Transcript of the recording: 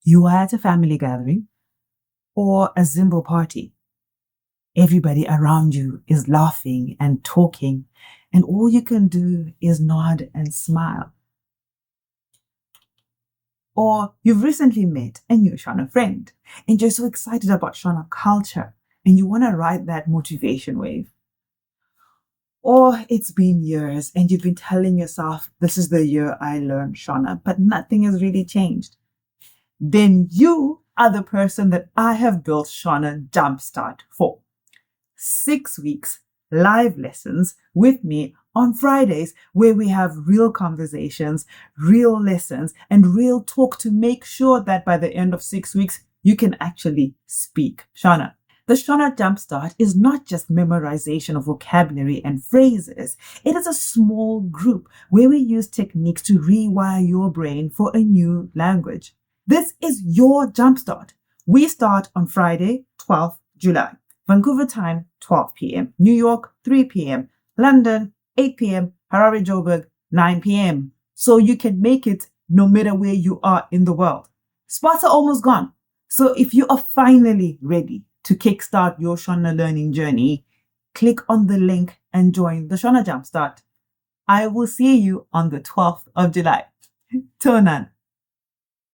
You are at a family gathering or a Zimbo party. Everybody around you is laughing and talking, and all you can do is nod and smile. Or you've recently met a new Shona friend, and you're so excited about Shona culture, and you want to ride that motivation wave. Or it's been years and you've been telling yourself, this is the year I learned Shona, but nothing has really changed. Then you are the person that I have built Shona Jumpstart for. 6 weeks, live lessons with me on Fridays, where we have real conversations, real lessons, and real talk to make sure that by the end of 6 weeks, you can actually speak Shona. The Shona Jumpstart is not just memorization of vocabulary and phrases. It is a small group where we use techniques to rewire your brain for a new language. This is your Jumpstart. We start on Friday, 12th July. Vancouver time, 12 p.m. New York, 3 p.m. London, 8 p.m. Harare, Joburg, 9 p.m. So you can make it no matter where you are in the world. Spots are almost gone. So if you are finally ready to kickstart your Shona learning journey, click on the link and join the Shona Jumpstart. I will see you on the 12th of July. Tonan.